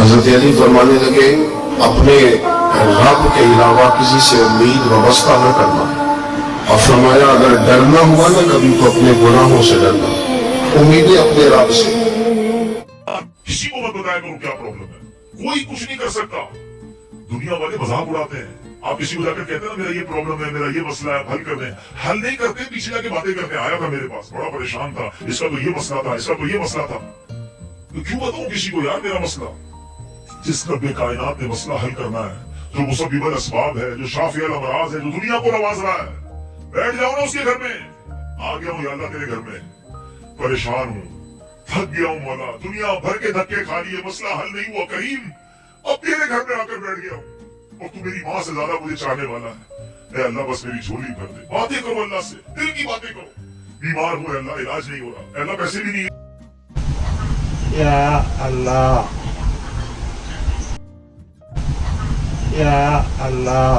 हजरत अली फरमाने लगे, अपने रब के अलावा किसी से उम्मीद वाबस्ता न करना। और फरमाया, अगर डरना हुआ ना कभी तो अपने गुनाहों से डरना, उम्मीदें अपने रब से। किसी को मत बताया करो क्या प्रॉब्लम है, कोई कुछ नहीं कर सकता। दुनिया वाले मजाक उड़ाते हैं, आप किसी को जाकर कहते हैं ना मेरा ये प्रॉब्लम है, मेरा ये मसला है, हल कर दें, हल नहीं करते, पीछे जाके बातें करते हैं। आया था मेरे पास, बड़ा परेशान था, इसका तो ये मसला था, इसका तो ये मसला था। तो क्यों बताऊं किसी को यार मेरा मसला? जिस रब्बे कायनात ने मसला हल करना है, जो मुसब्बिबुल अस्बाब है, जो शाफिउल अमराज है, जो दुनिया को नवाज रहा है, बैठ जाओ ना उसके घर में। आ गया हूं या अल्लाह तेरे घर में, परेशान हूं, थक गया हूं मौला, दुनिया भर के धक्के खा लिए, मसला हल नहीं हुआ करीम, अब तेरे घर में आकर बैठ गया हूं और तू मेरी माँ से ज्यादा मुझे चाहने वाला है। ए अल्लाह बस मेरी झोली भर दे, बातें करो अल्लाह से, दिल की बातें करो। बीमार हूं अल्लाह, इलाज नहीं हो रहा अल्लाह, पैसे भी नहीं है। या अल्लाह, या अल्लाह।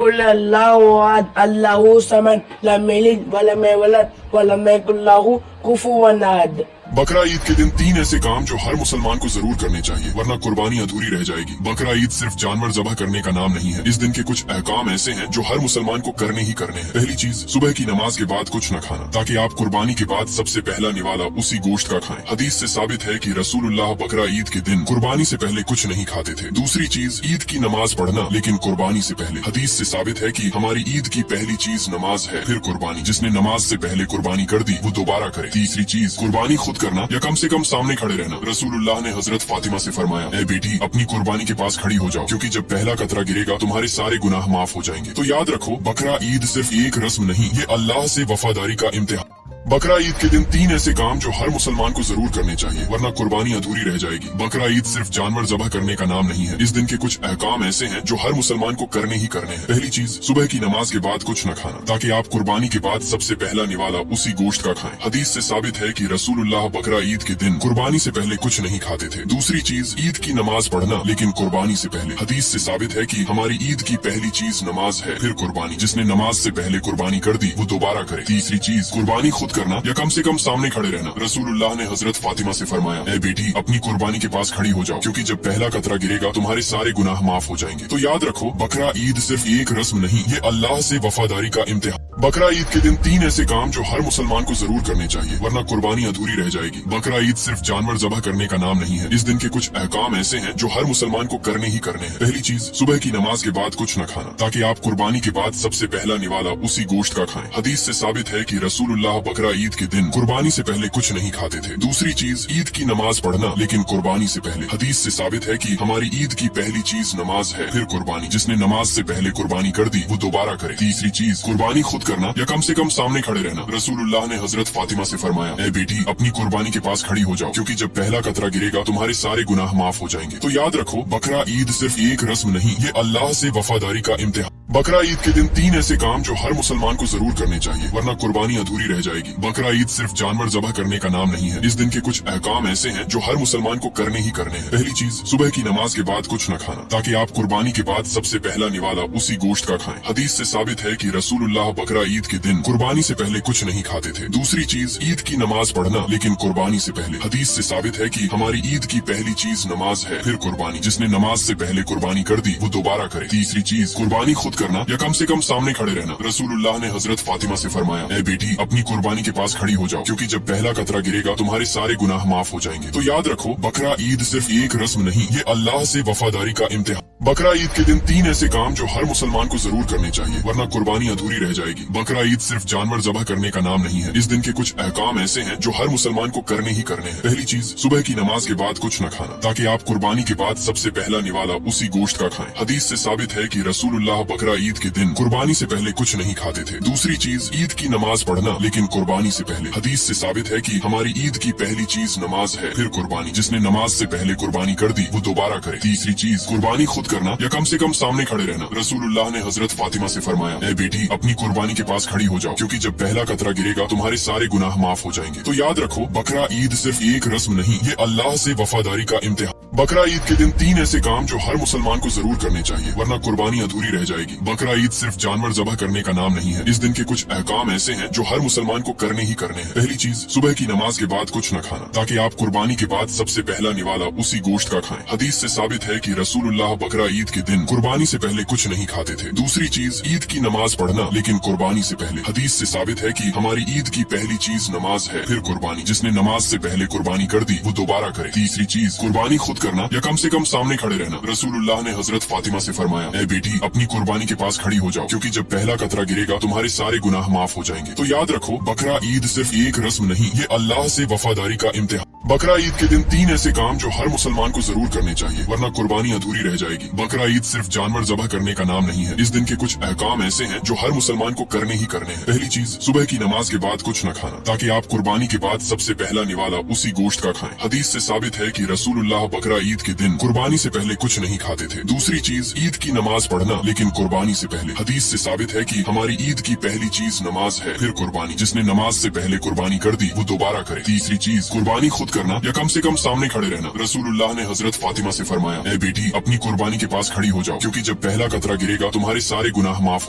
قل الله أحد الله الصمد لم يلد ولم يولد ولم يكن له كفوا أحد। बकरा ईद के दिन 3 ऐसे काम जो हर मुसलमान को जरूर करने चाहिए, वरना कुर्बानी अधूरी रह जाएगी। बकरा ईद सिर्फ जानवर ज़बह करने का नाम नहीं है। इस दिन के कुछ अहकाम ऐसे हैं जो हर मुसलमान को करने ही करने हैं। पहली चीज, सुबह की नमाज के बाद कुछ न खाना, ताकि आप कुर्बानी के बाद सबसे पहला निवाला उसी गोश्त का खाएं। हदीस से साबित है कि रसूलुल्लाह बकरा ईद के दिन कुर्बानी से पहले कुछ नहीं खाते थे। दूसरी चीज, ईद की नमाज पढ़ना, लेकिन कुर्बानी से पहले। हदीस से साबित है कि हमारी ईद की पहली चीज नमाज है, फिर कुर्बानी। जिसने नमाज से पहले कुर्बानी कर दी वो दोबारा करे। तीसरी चीज, कुर्बानी खुद करना या कम से कम सामने खड़े रहना। रसूलुल्लाह ने हजरत फातिमा से फरमाया, ए बेटी, अपनी कुर्बानी के पास खड़ी हो जाओ, क्योंकि जब पहला कतरा गिरेगा तुम्हारे सारे गुनाह माफ हो जाएंगे। तो याद रखो, बकरा ईद सिर्फ एक रस्म नहीं, ये अल्लाह से वफादारी का इम्तिहान। बकरा ईद के दिन 3 ऐसे काम जो हर मुसलमान को जरूर करने चाहिए, वरना कुर्बानी अधूरी रह जाएगी। बकरा ईद सिर्फ जानवर ज़बह करने का नाम नहीं है। इस दिन के कुछ अहकाम ऐसे हैं जो हर मुसलमान को करने ही करने हैं। पहली चीज, सुबह की नमाज के बाद कुछ न खाना, ताकि आप कुर्बानी के बाद सबसे पहला निवाला उसी गोश्त का खाएं। हदीस से साबित है कि रसूलुल्लाह बकरा ईद के दिन कुर्बानी से पहले कुछ नहीं खाते थे। दूसरी चीज, ईद की नमाज पढ़ना, लेकिन कुर्बानी से पहले। हदीस से साबित है कि हमारी ईद की पहली चीज नमाज है, फिर कुर्बानी। जिसने नमाज से पहले कुर्बानी कर दी वो दोबारा करे। तीसरी चीज, कुर्बानी खुद करना या कम से कम सामने खड़े रहना। रसूलुल्लाह ने हजरत फातिमा से फरमाया, ए बेटी, अपनी कुर्बानी के पास खड़ी हो जाओ, क्योंकि जब पहला कतरा गिरेगा तुम्हारे सारे गुनाह माफ हो जाएंगे। तो याद रखो, बकरा ईद सिर्फ एक रस्म नहीं, ये अल्लाह से वफादारी का इम्तिहान। बकरा ईद के दिन 3 ऐसे काम जो हर मुसलमान को जरूर करने चाहिए, वरना कुर्बानी अधूरी रह जाएगी। बकरा ईद सिर्फ जानवर ज़बह करने का नाम नहीं है। इस दिन के कुछ अहकाम ऐसे हैं जो हर मुसलमान को करने ही करने हैं। पहली चीज, सुबह की नमाज के बाद कुछ न खाना, ताकि आप कुर्बानी के बाद सबसे पहला निवाला उसी गोश्त का खाएं। हदीस से साबित है कि रसूलुल्लाह बकरा ईद के दिन कुर्बानी से पहले कुछ नहीं खाते थे। दूसरी चीज, ईद की नमाज पढ़ना, लेकिन कुर्बानी से पहले। हदीस से साबित है कि हमारी ईद की पहली चीज नमाज है, फिर कुर्बानी। जिसने नमाज से पहले कुर्बानी कर दी वो दोबारा करे। तीसरी चीज, कुर्बानी खुद करना या कम से कम सामने खड़े रहना। रसूलुल्लाह ने हजरत फातिमा से फरमाया, ए बेटी, अपनी कुर्बानी के पास खड़ी हो जाओ, क्योंकि जब पहला कतरा गिरेगा तुम्हारे सारे गुनाह माफ हो जाएंगे। तो याद रखो, बकरा ईद सिर्फ एक रस्म नहीं, ये अल्लाह से वफादारी का इम्तिहान। बकरा ईद के दिन 3 ऐसे काम जो हर मुसलमान को जरूर करने चाहिए, वरना कुर्बानी अधूरी रह जाएगी। बकरा ईद सिर्फ जानवर ज़बह करने का नाम नहीं है। इस दिन के कुछ अहकाम ऐसे हैं जो हर मुसलमान को करने ही करने हैं। पहली चीज, सुबह की नमाज के बाद कुछ न खाना, ताकि आप कुर्बानी के बाद सबसे पहला निवाला उसी गोश्त का खाएं। हदीस से साबित है कि रसूलुल्लाह बकरा ईद के दिन कुर्बानी से पहले कुछ नहीं खाते थे। दूसरी चीज, ईद की नमाज पढ़ना, लेकिन कुर्बानी से पहले। हदीस से साबित है कि हमारी ईद की पहली चीज नमाज है, फिर कुर्बानी। जिसने नमाज से पहले कुर्बानी कर दी वो दोबारा करे। तीसरी चीज, कुर्बानी खुद करना या कम से कम सामने खड़े रहना। रसूलुल्लाह ने हजरत फातिमा से फरमाया, ए बेटी, अपनी कुर्बानी के पास खड़ी हो जाओ, क्योंकि जब पहला कतरा गिरेगा तुम्हारे सारे गुनाह माफ हो जाएंगे। तो याद रखो, बकरा ईद सिर्फ एक रस्म नहीं, ये अल्लाह से वफादारी का इम्तिहान। बकरा ईद के दिन 3 ऐसे काम जो हर मुसलमान को जरूर करने चाहिए, वरना कुर्बानी अधूरी रह जाएगी। बकरा ईद सिर्फ जानवर ज़बह करने का नाम नहीं है। इस दिन के कुछ अहकाम ऐसे हैं जो हर मुसलमान को करने ही करने हैं। पहली चीज, सुबह की नमाज के बाद कुछ न खाना, ताकि आप कुर्बानी के बाद सबसे पहला निवाला उसी गोश्त का खाएं। हदीस से साबित है कि रसूलुल्लाह बकरा ईद के दिन कुर्बानी से पहले कुछ नहीं खाते थे। दूसरी चीज, ईद की नमाज पढ़ना, लेकिन कुर्बानी से पहले। हदीस से साबित है कि हमारी ईद की पहली चीज नमाज है, फिर कुर्बानी। जिसने नमाज से पहले कुर्बानी कर दी वो दोबारा करे। तीसरी चीज, कुर्बानी खुद करना या कम से कम सामने खड़े रहना। रसूलुल्लाह ने हजरत फातिमा से फरमाया, ए बेटी, अपनी कुर्बानी के पास खड़ी हो जाओ, क्योंकि जब पहला कतरा गिरेगा तुम्हारे सारे गुनाह माफ हो जाएंगे। तो याद रखो, बकरा ईद सिर्फ एक रस्म नहीं, ये अल्लाह से वफादारी का इम्तिहान। बकरा ईद के दिन 3 ऐसे काम जो हर मुसलमान को जरूर करने चाहिए, वरना कुर्बानी अधूरी रह जाएगी। बकरा ईद सिर्फ जानवर ज़बह करने का नाम नहीं है। इस दिन के कुछ अहकाम ऐसे हैं जो हर मुसलमान को करने ही करने हैं। पहली चीज, सुबह की नमाज के बाद कुछ न खाना, ताकि आप कुर्बानी के बाद सबसे पहला निवाला उसी गोश्त का खाएं। हदीस से साबित है कि रसूलुल्लाह बकरा ईद के दिन कुर्बानी से पहले कुछ नहीं खाते थे। दूसरी चीज, ईद की नमाज पढ़ना, लेकिन कुर्बानी से पहले। हदीस से साबित है कि हमारी ईद की पहली चीज नमाज है, फिर कुर्बानी। जिसने नमाज से पहले कुर्बानी कर दी वो दोबारा करे। तीसरी चीज, कुर्बानी खुद करना या कम से कम सामने खड़े रहना। रसूलुल्लाह ने हजरत फातिमा से फरमाया, ए बेटी, अपनी कुर्बानी के पास खड़ी हो जाओ, क्योंकि जब पहला कतरा गिरेगा तुम्हारे सारे गुनाह माफ हो जाएंगे। तो याद रखो, बकरा ईद सिर्फ एक रस्म नहीं, ये अल्लाह से वफादारी का इम्तिहान। बकरा ईद के दिन 3 ऐसे काम जो हर मुसलमान को जरूर करने चाहिए, वरना कुर्बानी अधूरी रह जाएगी। बकरा ईद सिर्फ जानवर ज़बह करने का नाम नहीं है। इस दिन के कुछ अहकाम ऐसे हैं जो हर मुसलमान को करने ही करने हैं। पहली चीज, सुबह की नमाज के बाद कुछ न खाना, ताकि आप कुर्बानी के बाद सबसे पहला निवाला उसी गोश्त का खाएं। हदीस से साबित है कि रसूलुल्लाह बकरा ईद के दिन कुर्बानी से पहले कुछ नहीं खाते थे। दूसरी चीज, ईद की नमाज पढ़ना, लेकिन कुर्बानी से पहले। हदीस से साबित है कि हमारी ईद की पहली चीज नमाज है, फिर कुर्बानी। जिसने नमाज से पहले कुर्बानी कर दी वो दोबारा करे। तीसरी चीज, कुर्बानी खुद करना या कम से कम सामने खड़े रहना। रसूलुल्लाह ने हजरत फातिमा से फरमाया, ए बेटी, अपनी कुर्बानी के पास खड़ी हो जाओ, क्योंकि जब पहला कतरा गिरेगा तुम्हारे सारे गुनाह माफ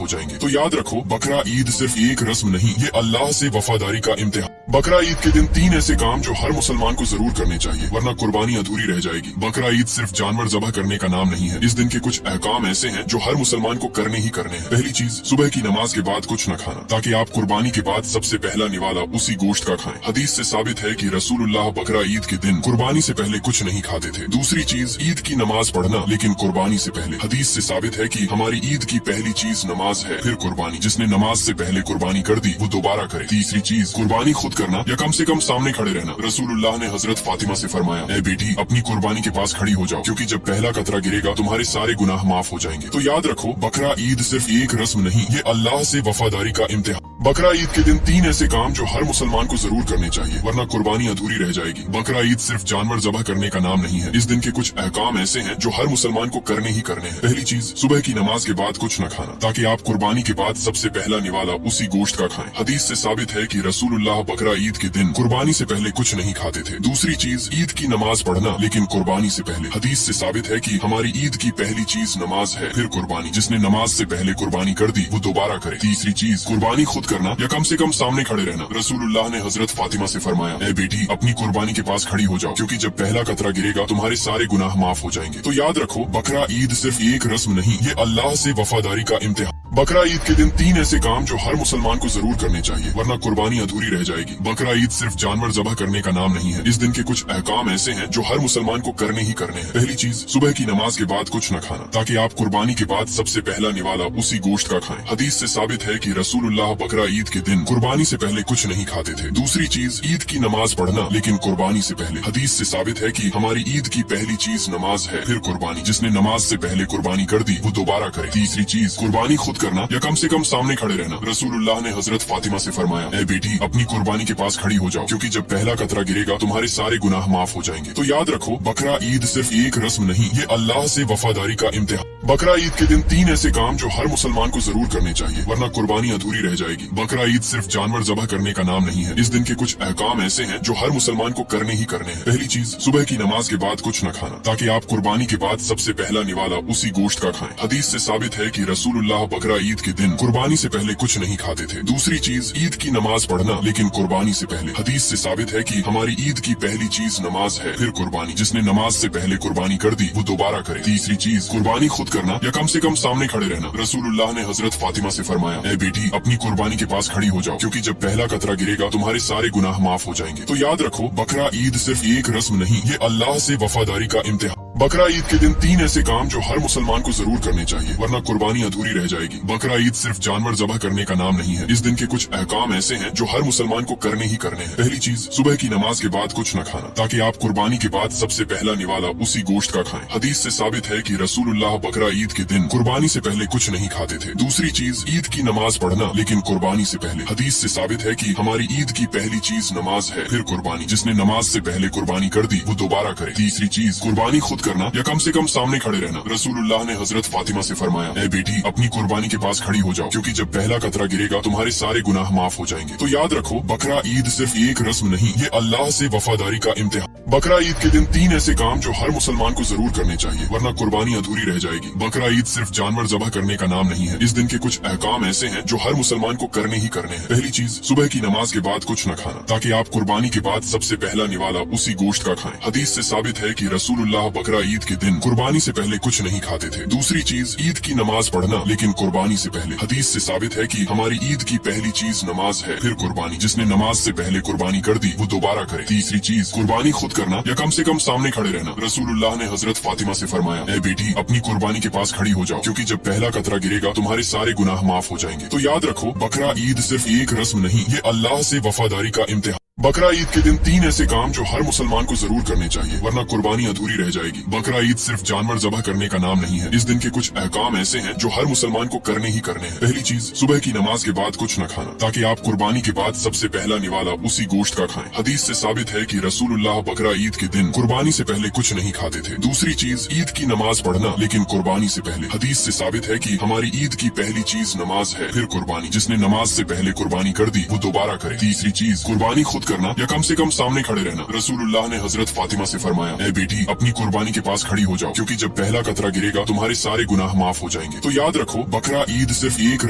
हो जाएंगे। तो याद रखो, बकरा ईद सिर्फ एक रस्म नहीं, ये अल्लाह से वफादारी का इम्तिहान। बकरा ईद के दिन 3 ऐसे काम जो हर मुसलमान को जरूर करने चाहिए, वरना कुर्बानी अधूरी रह जाएगी। बकरा ईद सिर्फ जानवर ज़बह करने का नाम नहीं है। इस दिन के कुछ अहकाम ऐसे हैं जो हर मुसलमान को करने ही करने हैं। पहली चीज, सुबह की नमाज के बाद कुछ न खाना, ताकि आप कुर्बानी के बाद सबसे पहला निवाला उसी गोश्त का खाएं। हदीस से साबित है कि रसूलुल्लाह बकरा ईद के दिन कुर्बानी से पहले कुछ नहीं खाते थे। दूसरी चीज, ईद की नमाज पढ़ना, लेकिन कुर्बानी से पहले। हदीस से साबित है कि हमारी ईद की पहली चीज नमाज है, फिर कुर्बानी। जिसने नमाज से पहले कुर्बानी कर दी वो दोबारा करे। तीसरी चीज, कुर्बानी खुद करना या कम से कम सामने खड़े रहना। रसूलुल्लाह ने हजरत फातिमा से फरमाया, ए बेटी, अपनी कुर्बानी के पास खड़ी हो जाओ, क्योंकि जब पहला कतरा गिरेगा तुम्हारे सारे गुनाह माफ हो जाएंगे। तो याद रखो, बकरा ईद सिर्फ एक रस्म नहीं, ये अल्लाह से वफादारी का इम्तिहान। बकरा ईद के दिन 3 ऐसे काम जो हर मुसलमान को जरूर करने चाहिए, वरना कुर्बानी अधूरी रह जाएगी। बकरा ईद सिर्फ जानवर ज़बह करने का नाम नहीं है। इस दिन के कुछ अहकाम ऐसे हैं जो हर मुसलमान को करने ही करने हैं। पहली चीज, सुबह की नमाज के बाद कुछ न खाना, ताकि आप कुर्बानी के बाद सबसे पहला निवाला उसी गोश्त का खाएं। हदीस से साबित है कि रसूलुल्लाह बकरा ईद के दिन कुर्बानी से पहले कुछ नहीं खाते थे। दूसरी चीज, ईद की नमाज पढ़ना, लेकिन कुर्बानी से पहले। हदीस से साबित है कि हमारी ईद की पहली चीज नमाज है, फिर कुर्बानी। जिसने नमाज से पहले कुर्बानी कर दी वो दोबारा करे। तीसरी चीज, कुर्बानी खुद करना या कम से कम सामने खड़े रहना। रसूलुल्लाह ने हजरत फातिमा से फरमाया, ए बेटी, अपनी कुर्बानी के पास खड़ी हो जाओ, क्योंकि जब पहला कतरा गिरेगा तुम्हारे सारे गुनाह माफ हो जाएंगे। तो याद रखो, बकरा ईद सिर्फ एक रस्म नहीं, ये अल्लाह से वफादारी का इम्तिहान। बकरा ईद के दिन 3 ऐसे काम जो हर मुसलमान को जरूर करने चाहिए, वरना कुर्बानी अधूरी रह जाएगी। बकरा ईद सिर्फ जानवर ज़बह करने का नाम नहीं है। इस दिन के कुछ अहकाम ऐसे हैं जो हर मुसलमान को करने ही करने हैं। पहली चीज, सुबह की नमाज के बाद कुछ न खाना, ताकि आप कुर्बानी के बाद सबसे पहला निवाला उसी गोश्त का खाएं। हदीस से साबित है कि रसूलुल्लाह बकरा ईद के दिन कुर्बानी से पहले कुछ नहीं खाते थे। दूसरी चीज, ईद की नमाज पढ़ना, लेकिन कुर्बानी से पहले। हदीस से साबित है कि हमारी ईद की पहली चीज नमाज है, फिर कुर्बानी। जिसने नमाज से पहले कुर्बानी कर दी वो दोबारा करे। तीसरी चीज, कुर्बानी खुद करना या कम से कम सामने खड़े रहना। रसूलुल्लाह ने हजरत फातिमा से फरमाया, ए बेटी, अपनी कुर्बानी के पास खड़ी हो जाओ, क्योंकि जब पहला कतरा गिरेगा तुम्हारे सारे गुनाह माफ हो जाएंगे। तो याद रखो, बकरा ईद सिर्फ एक रस्म नहीं, ये अल्लाह से वफादारी का इम्तिहान। बकरा ईद के दिन 3 ऐसे काम जो हर मुसलमान को जरूर करने चाहिए, वरना कुर्बानी अधूरी रह जाएगी। बकरा ईद सिर्फ जानवर ज़बह करने का नाम नहीं है। इस दिन के कुछ अहकाम ऐसे हैं जो हर मुसलमान को करने ही करने हैं। पहली चीज, सुबह की नमाज के बाद कुछ न खाना, ताकि आप कुर्बानी के बाद सबसे पहला निवाला उसी गोश्त का खाएं। हदीस से साबित है कि रसूलुल्लाह बकरा ईद के दिन कुर्बानी से पहले कुछ नहीं खाते थे। दूसरी चीज, ईद की नमाज पढ़ना, लेकिन कुर्बानी से पहले। हदीस से साबित है कि हमारी ईद की पहली चीज नमाज है, फिर कुर्बानी। जिसने नमाज से पहले कुर्बानी कर दी वो दोबारा करे। तीसरी चीज, कुर्बानी खुद करना या कम से कम सामने खड़े रहना। रसूलुल्लाह ने हजरत फातिमा से फरमाया, ए बेटी, अपनी कुर्बानी के पास खड़ी हो जाओ, क्योंकि जब पहला कतरा गिरेगा तुम्हारे सारे गुनाह माफ हो जाएंगे। तो याद रखो, बकरा ईद सिर्फ एक रस्म नहीं, ये अल्लाह से वफादारी का इम्तिहान। बकरा ईद के दिन 3 ऐसे काम जो हर मुसलमान को जरूर करने चाहिए, वरना कुर्बानी अधूरी रह जाएगी। बकरा ईद सिर्फ जानवर ज़बह करने का नाम नहीं है। इस दिन के कुछ अहकाम ऐसे हैं जो हर मुसलमान को करने ही करने हैं। पहली चीज, सुबह की नमाज के बाद कुछ न खाना, ताकि आप कुर्बानी के बाद सबसे पहला निवाला उसी गोश्त का खाएं। हदीस से साबित है कि रसूलुल्लाह बकरा ईद के दिन कुर्बानी से पहले कुछ नहीं खाते थे। दूसरी चीज, ईद की नमाज पढ़ना, लेकिन कुर्बानी से पहले। हदीस से साबित है कि हमारी ईद की पहली चीज नमाज है, फिर कुर्बानी। जिसने नमाज से पहले कुर्बानी कर दी वो दोबारा करे। तीसरी चीज, कुर्बानी खुद करना या कम से कम सामने खड़े रहना। रसूलुल्लाह ने हजरत फातिमा से फरमाया, ए बेटी, अपनी कुर्बानी के पास खड़ी हो जाओ, क्योंकि जब पहला कतरा गिरेगा तुम्हारे सारे गुनाह माफ हो जाएंगे। तो याद रखो, बकरा ईद सिर्फ एक रस्म नहीं, ये अल्लाह से वफादारी का इम्तिहान। बकरा ईद के दिन 3 ऐसे काम जो हर मुसलमान को जरूर करने चाहिए वरना कुर्बानी अधूरी रह जाएगी। बकरा ईद सिर्फ जानवर ज़बह करने का नाम नहीं है। इस दिन के कुछ अहकाम ऐसे हैं जो हर मुसलमान को करने ही करने हैं। पहली चीज, सुबह की नमाज के बाद कुछ न खाना, ताकि आप कुर्बानी के बाद सबसे पहला निवाला उसी गोश्त का खाएं। हदीस से साबित है कि रसूलुल्लाह बकरा ईद के दिन कुर्बानी से पहले कुछ नहीं खाते थे। दूसरी चीज, ईद की नमाज पढ़ना लेकिन कुर्बानी से पहले। हदीस से साबित है कि हमारी ईद की पहली चीज नमाज है, फिर कुर्बानी। जिसने नमाज से पहले कुर्बानी कर दी वो दोबारा करे। तीसरी चीज, कुर्बानी खुद करना या कम से कम सामने खड़े रहना। रसूलुल्लाह ने हजरत फातिमा से फरमाया, ए बेटी अपनी कुर्बानी के पास खड़ी हो जाओ, क्योंकि जब पहला कतरा गिरेगा तुम्हारे सारे गुनाह माफ हो जाएंगे। तो याद रखो, बकरा ईद सिर्फ एक रस्म नहीं, ये अल्लाह से वफादारी का इम्तिहान। बकरा ईद के दिन 3 ऐसे काम जो हर मुसलमान को जरूर करने चाहिए वरना कुर्बानी अधूरी रह जाएगी। बकरा ईद सिर्फ जानवर ज़बह करने का नाम नहीं है। इस दिन के कुछ अहकाम ऐसे हैं जो हर मुसलमान को करने ही करने हैं। पहली चीज, सुबह की नमाज के बाद कुछ न खाना, ताकि आप कुर्बानी के बाद सबसे पहला निवाला उसी गोश्त का खाएं। हदीस से साबित है कि रसूलुल्लाह बकरा ईद के दिन कुर्बानी से पहले कुछ नहीं खाते थे। दूसरी चीज, ईद की नमाज पढ़ना लेकिन कुर्बानी से पहले। हदीस से साबित है कि हमारी ईद की पहली चीज नमाज है, फिर कुर्बानी। जिसने नमाज से पहले कुर्बानी कर दी वो दोबारा करे। तीसरी चीज, कुर्बानी खुद करना या कम से कम सामने खड़े रहना। रसूलुल्लाह ने हजरत फातिमा से फरमाया, ए बेटी अपनी कुर्बानी के पास खड़ी हो जाओ, क्योंकि जब पहला कतरा गिरेगा तुम्हारे सारे गुनाह माफ हो जाएंगे। तो याद रखो, बकरा ईद सिर्फ एक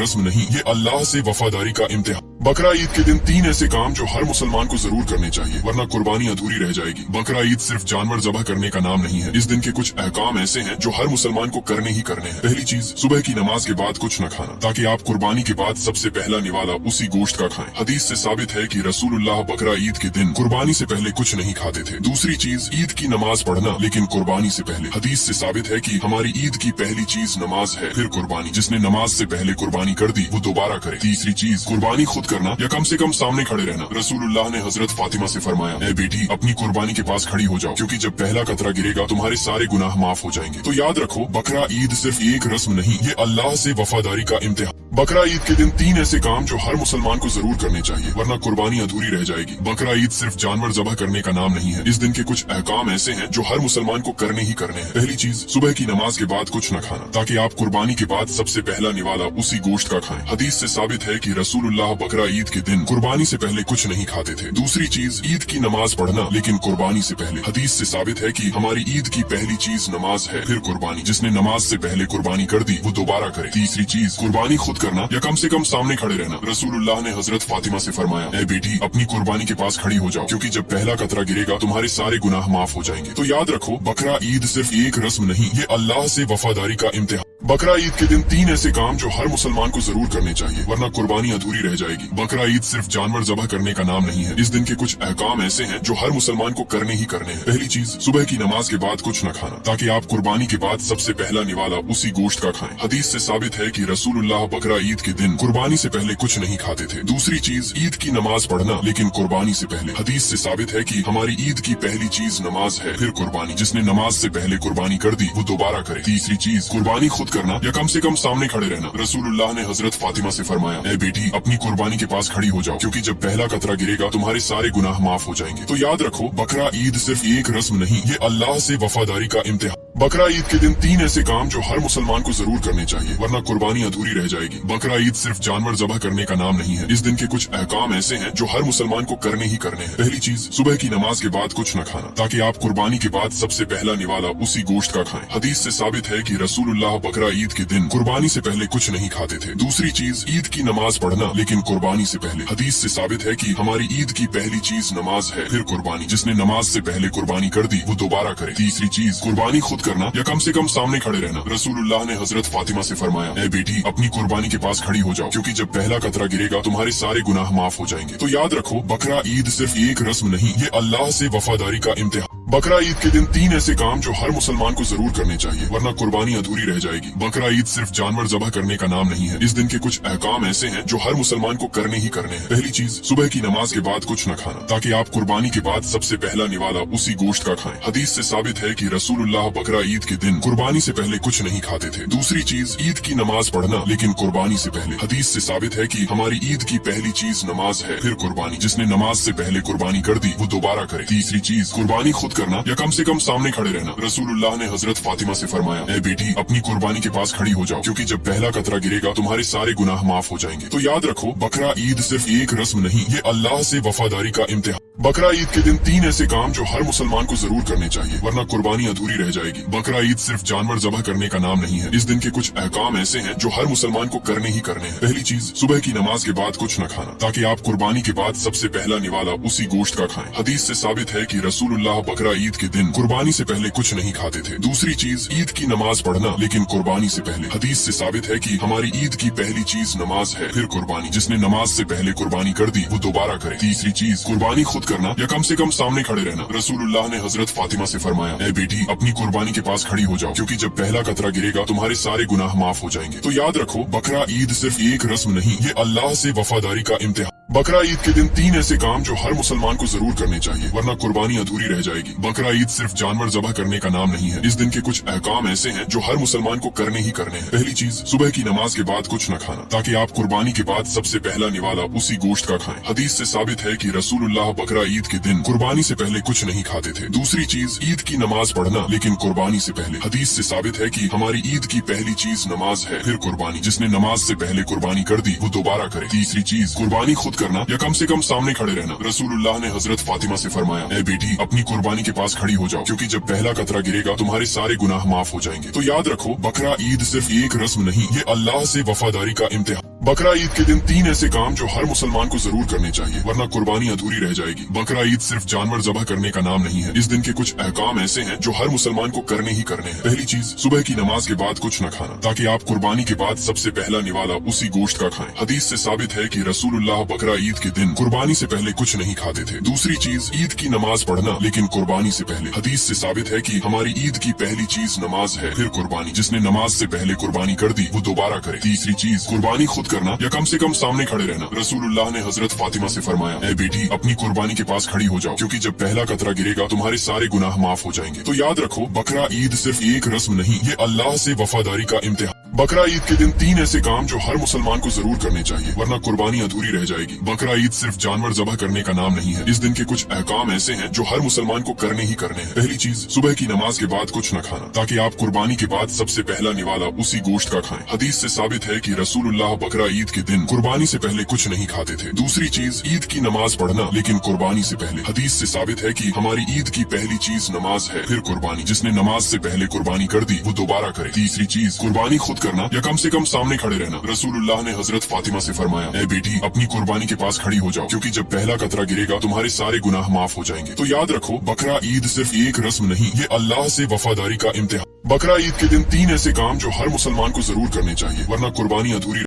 रस्म नहीं, ये अल्लाह से वफादारी का इम्तिहान। बकरा ईद के दिन 3 ऐसे काम जो हर मुसलमान को जरूर करने चाहिए वरना कुर्बानी अधूरी रह जाएगी। बकरा ईद सिर्फ जानवर ज़बह करने का नाम नहीं है। इस दिन के कुछ अहकाम ऐसे हैं जो हर मुसलमान को करने ही करने हैं। पहली चीज, सुबह की नमाज के बाद कुछ न खाना, ताकि आप कुर्बानी के बाद सबसे पहला निवाला उसी गोश्त का खाएं। हदीस से साबित है कि रसूलुल्लाह बकरा ईद के दिन कुर्बानी से पहले कुछ नहीं खाते थे। दूसरी चीज, ईद की नमाज पढ़ना लेकिन कुर्बानी से पहले। हदीस से साबित है कि हमारी ईद की पहली चीज नमाज है, फिर कुर्बानी। जिसने नमाज से पहले कुर्बानी कर दी वो दोबारा करे। तीसरी चीज, कुर्बानी खुद करना या कम से कम सामने खड़े रहना। रसूलुल्लाह ने हजरत फातिमा से फरमाया, ए बेटी अपनी कुर्बानी के पास खड़ी हो जाओ, क्योंकि जब पहला कतरा गिरेगा तुम्हारे सारे गुनाह माफ हो जाएंगे। तो याद रखो, बकरा ईद सिर्फ एक रस्म नहीं, ये अल्लाह से वफादारी का इम्तिहान। बकरा ईद के दिन 3 ऐसे काम जो हर मुसलमान को जरूर करने चाहिए वरना कुर्बानी अधूरी रह जाएगी। बकरा ईद सिर्फ जानवर ज़बह करने का नाम नहीं है। इस दिन के कुछ अहकाम ऐसे हैं जो हर मुसलमान को करने ही करने हैं। पहली चीज, सुबह की नमाज के बाद कुछ न खाना, ताकि आप कुर्बानी के बाद सबसे पहला निवाला उसी गोश्त का खाएं। हदीस से साबित है कि रसूलुल्लाह बकरा ईद के दिन कुर्बानी से पहले कुछ नहीं खाते थे। दूसरी चीज, ईद की नमाज पढ़ना लेकिन कुर्बानी से पहले। हदीस से साबित है कि हमारी ईद की पहली चीज नमाज है, फिर कुर्बानी। जिसने नमाज से पहले कुर्बानी कर दी वो दोबारा करे। तीसरी चीज, कुर्बानी खुद करना या कम से कम सामने खड़े रहना। रसूलुल्लाह ने हजरत फातिमा से फरमाया, ए बेटी अपनी कुर्बानी के पास खड़ी हो जाओ, क्योंकि जब पहला कतरा गिरेगा तुम्हारे सारे गुनाह माफ हो जाएंगे। तो याद रखो, बकरा ईद सिर्फ एक रस्म नहीं, ये अल्लाह से वफादारी का इम्तिहान। बकरा ईद के दिन 3 ऐसे काम जो हर मुसलमान को जरूर करने चाहिए वरना कुर्बानी अधूरी रह जाएगी। बकरा ईद सिर्फ जानवर ज़बह करने का नाम नहीं है। इस दिन के कुछ अहकाम ऐसे हैं जो हर मुसलमान को करने ही करने हैं। पहली चीज, सुबह की नमाज के बाद कुछ न खाना, ताकि आप कुर्बानी के बाद सबसे पहला निवाला उसी गोश्त का खाएं। हदीस से साबित है कि रसूलुल्लाह बकरा ईद के दिन कुर्बानी से पहले कुछ नहीं खाते थे। दूसरी चीज, ईद की नमाज पढ़ना लेकिन कुर्बानी से पहले। हदीस से साबित है कि हमारी ईद की पहली चीज नमाज है, फिर कुर्बानी। जिसने नमाज से पहले कुर्बानी कर दी वो दोबारा करे। तीसरी चीज, कुर्बानी खुद करना या कम से कम सामने खड़े रहना। रसूलुल्लाह ने हजरत फातिमा से फरमाया, ए बेटी अपनी कुर्बानी के पास खड़ी हो जाओ, क्योंकि जब पहला कतरा गिरेगा तुम्हारे सारे गुनाह माफ हो जाएंगे। तो याद रखो, बकरा ईद सिर्फ एक रस्म नहीं, ये अल्लाह से वफादारी का इम्तिहान। बकरा ईद के दिन 3 ऐसे काम जो हर मुसलमान को जरूर करने चाहिए वरना कुर्बानी अधूरी रह जाएगी। बकरा ईद सिर्फ जानवर ज़बह करने का नाम नहीं है। इस दिन के कुछ अहकाम ऐसे हैं जो हर मुसलमान को करने ही करने हैं। पहली चीज, सुबह की नमाज के बाद कुछ न खाना, ताकि आप कुर्बानी के बाद सबसे पहला निवाला उसी गोश्त का खाएं। हदीस से साबित है कि रसूलुल्लाह बकरा ईद के दिन कुर्बानी से पहले कुछ नहीं खाते थे। दूसरी चीज, ईद की नमाज पढ़ना लेकिन कुर्बानी से पहले। हदीस से साबित है कि हमारी ईद की पहली चीज नमाज है, फिर कुर्बानी। जिसने नमाज से पहले कुर्बानी कर दी वो दोबारा करे। तीसरी चीज, कुर्बानी खुद करना या कम से कम सामने खड़े रहना। रसूलुल्लाह ने हजरत फातिमा से फरमाया, ए बेटी अपनी कुर्बानी के पास खड़ी हो जाओ, क्योंकि जब पहला कतरा गिरेगा तुम्हारे सारे गुनाह माफ हो जाएंगे। तो याद रखो, बकरा ईद सिर्फ एक रस्म नहीं, ये अल्लाह से वफादारी का इम्तिहान। बकरा ईद के दिन 3 ऐसे काम जो हर मुसलमान को जरूर करने चाहिए वरना कुर्बानी अधूरी रह जाएगी। बकरा ईद सिर्फ जानवर ज़बह करने का नाम नहीं है। इस दिन के कुछ अहकाम ऐसे हैं जो हर मुसलमान को करने ही करने हैं। पहली चीज, सुबह की नमाज के बाद कुछ न खाना, ताकि आप कुर्बानी के बाद सबसे पहला निवाला उसी गोश्त का खाएं। हदीस से साबित है कि रसूलुल्लाह बकरा ईद के दिन कुर्बानी से पहले कुछ नहीं खाते थे। दूसरी चीज, ईद की नमाज पढ़ना लेकिन कुर्बानी से पहले। हदीस से साबित है कि हमारी ईद की पहली चीज नमाज है, फिर कुर्बानी। जिसने नमाज से पहले कुर्बानी कर दी वो दोबारा करे। तीसरी चीज, कुर्बानी खुद करना या कम से कम सामने खड़े रहना। रसूलुल्लाह ने हजरत फातिमा से फरमाया, ए बेटी अपनी कुर्बानी के पास खड़ी हो जाओ, क्योंकि जब पहला कतरा गिरेगा तुम्हारे सारे गुनाह माफ हो जाएंगे। तो याद रखो, बकरा ईद सिर्फ एक रस्म नहीं, ये अल्लाह से वफादारी का इम्तिहान। बकरा ईद के दिन 3 ऐसे काम जो हर मुसलमान को जरूर करने चाहिए, वरना कुर्बानी अधूरी रह जाएगी। बकरा ईद सिर्फ जानवर ज़बह करने का नाम नहीं है। इस दिन के कुछ अहकाम ऐसे हैं जो हर मुसलमान को करने ही करने हैं। पहली चीज, सुबह की नमाज के बाद कुछ न खाना, ताकि आप कुर्बानी के बाद सबसे पहला निवाला उसी गोश्त का खाएं। हदीस से साबित है कि रसूलुल्लाह बकरा ईद के दिन कुर्बानी से पहले कुछ नहीं खाते थे। दूसरी चीज, ईद की नमाज पढ़ना, लेकिन कुर्बानी से पहले। हदीस से साबित है कि हमारी ईद की पहली चीज नमाज है, फिर कुर्बानी। जिसने नमाज से पहले कुर्बानी कर दी वो दोबारा करे। तीसरी चीज, कुर्बानी खुद करना या कम से कम सामने खड़े रहना। रसूलुल्लाह ने हजरत फातिमा से फरमाया, ए बेटी, अपनी कुर्बानी के पास खड़ी हो जाओ, क्योंकि जब पहला कतरा गिरेगा तुम्हारे सारे गुनाह माफ हो जाएंगे। तो याद रखो, बकरा ईद सिर्फ एक रस्म नहीं, ये अल्लाह से वफादारी का इम्तिहान। बकरा ईद के दिन 3 ऐसे काम जो हर मुसलमान को जरूर करने चाहिए, वरना कुर्बानी अधूरी रह जाएगी। बकरा ईद सिर्फ जानवर ज़बह करने का नाम नहीं है। इस दिन के कुछ अहकाम ऐसे हैं जो हर मुसलमान को करने ही करने हैं। पहली चीज, सुबह की नमाज के बाद कुछ न खाना, ताकि आप कुर्बानी के बाद सबसे पहला निवाला उसी गोश्त का खाएं। हदीस से साबित है कि रसूलुल्लाह बकरा ईद के दिन कुर्बानी से पहले कुछ नहीं खाते थे। दूसरी चीज, ईद की नमाज पढ़ना, लेकिन कुर्बानी से पहले। हदीस से साबित है कि हमारी ईद की पहली चीज नमाज है, फिर कुर्बानी। जिसने नमाज से पहले कुर्बानी कर दी वो दोबारा करे। तीसरी चीज, कुर्बानी खुद करना या कम से कम सामने खड़े रहना। रसूलुल्लाह ने हजरत फातिमा से फरमाया, ए बेटी, अपनी कुर्बानी के पास खड़ी हो जाओ, क्योंकि जब पहला कतरा गिरेगा तुम्हारे सारे गुनाह माफ हो जाएंगे। तो याद रखो, बकरा ईद सिर्फ एक रस्म नहीं, ये अल्लाह से वफादारी का इम्तिहान। बकरा ईद के दिन 3 ऐसे काम जो हर मुसलमान को जरूर करने चाहिए, वरना कुर्बानी अधूरी रह जाएगी। बकरा ईद सिर्फ जानवर ज़बह करने का नाम नहीं है। इस दिन के कुछ अहकाम ऐसे हैं जो हर मुसलमान को करने ही करने हैं। पहली चीज, सुबह की नमाज के बाद कुछ न खाना, ताकि आप कुर्बानी के बाद सबसे पहला निवाला उसी गोश्त का खाएं। हदीस से साबित है कि रसूलुल्लाह बकरा ईद के दिन कुर्बानी से पहले कुछ नहीं खाते थे। दूसरी चीज, ईद की नमाज पढ़ना, लेकिन कुर्बानी से पहले। हदीस से साबित है कि हमारी ईद की पहली चीज नमाज है, फिर कुर्बानी। जिसने नमाज से पहले कुर्बानी कर दी वो दोबारा करे। तीसरी चीज, कुर्बानी खुद करना या कम से कम सामने खड़े रहना। रसूलुल्लाह ने हजरत फातिमा से फरमाया, ए बेटी, अपनी कुर्बानी के पास खड़ी हो जाओ, क्योंकि जब पहला कतरा गिरेगा तुम्हारे सारे गुनाह माफ हो जाएंगे। तो याद रखो, बकरा ईद सिर्फ एक रस्म नहीं, ये अल्लाह से वफादारी का इम्तिहान। बकरा ईद के दिन 3 ऐसे काम जो हर मुसलमान को जरूर करने चाहिए, वरना कुर्बानी अधूरी रह जाएगी। बकरा ईद सिर्फ जानवर ज़बह करने का नाम नहीं है। इस दिन के कुछ अहकाम ऐसे हैं जो हर मुसलमान को करने ही करने हैं। पहली चीज, सुबह की नमाज के बाद कुछ न खाना, ताकि आप कुर्बानी के बाद सबसे पहला निवाला उसी गोश्त का खाएं। हदीस से साबित है कि रसूलुल्लाह बकरा ईद के दिन कुर्बानी से पहले कुछ नहीं खाते थे। दूसरी चीज, ईद की नमाज पढ़ना, लेकिन कुर्बानी से पहले। हदीस से साबित है कि हमारी ईद की पहली चीज नमाज है, फिर कुर्बानी। जिसने नमाज से पहले कुर्बानी कर दी वो दोबारा करे। तीसरी चीज, कुर्बानी खुद करना या कम से कम सामने खड़े रहना। रसूलुल्लाह ने हजरत फातिमा से फरमाया, ए बेटी, अपनी कुर्बानी के पास खड़ी हो जाओ, क्योंकि जब पहला कतरा गिरेगा तुम्हारे सारे गुनाह माफ हो जाएंगे। तो याद रखो, बकरा ईद सिर्फ एक रस्म नहीं, ये अल्लाह से वफादारी का इम्तिहान। बकरा ईद के दिन 3 ऐसे काम जो हर मुसलमान को जरूर करने चाहिए, वरना कुर्बानी अधूरी